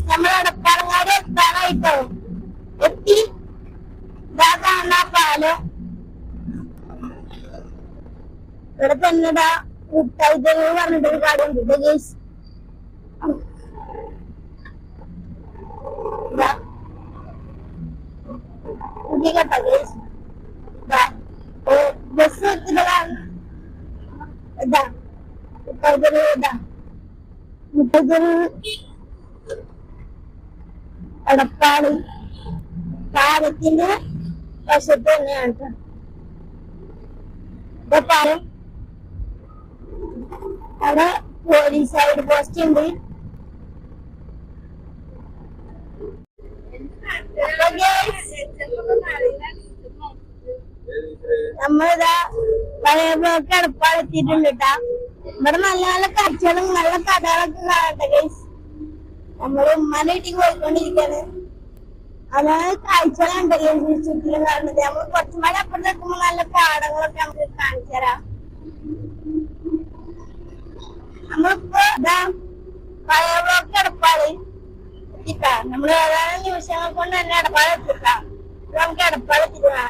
നമ്മളെ എടപ്പാളങ്ങാട് എത്താനായിട്ടോ എത്തി. ഇതാ കാണാ പാലം. ഇവിടെ തന്നെ ഇതാ മുട്ടായി തെരുവ് പറഞ്ഞിട്ടൊരു കടയുണ്ട് ഗൈസ്. പുതിയ കേട്ടോ ഗൈസ്. ബസ് എത്തുന്നതാണ്. ഇതാ മുട്ടായി തെരുവ്. ഇതാ മുട്ടായി തെരുവ് എടപ്പാള് പാലത്തിന്റെ വശത്ത് തന്നെയാണ് കേട്ടോ. ഇപ്പൊ പാലം അവിടെ പോലീസ് സൈഡ് പോസ്റ്റ് ഉണ്ട്. നമ്മളിതാ പഴയ ബ്ലോക്ക് എടപ്പാളെത്തിയിട്ടുണ്ട് കേട്ടാ. ഇവിടെ നല്ല നല്ല കാഴ്ചകളും നല്ല കഥകളൊക്കെ കാണട്ടെ ഗൈസ്. നമ്മള് ഉമ്മാന്റെ വീട്ടിൽ പോയിക്കൊണ്ടിരിക്കാണ്. അതാണ് കാഴ്ചകളുണ്ടല്ലോ ചുറ്റിലും കാണുന്നത്. നമ്മള് കുറച്ചുമാടി അപ്പുറത്ത് നിൽക്കുമ്പോ നല്ല പാടങ്ങളൊക്കെ നമുക്ക് കാണിച്ചു തരാം. നമ്മളിപ്പോ ഇതാ പഴയ ബ്ലോക്ക് എടപ്പാള് എത്തിട്ടാ. നമ്മള് ഏതാനും നിമിഷങ്ങൾ കൊണ്ട് തന്നെ എടപ്പാള് എത്തിട്ടാ. നമുക്ക് എടപ്പാള് എത്തിട്ടാ.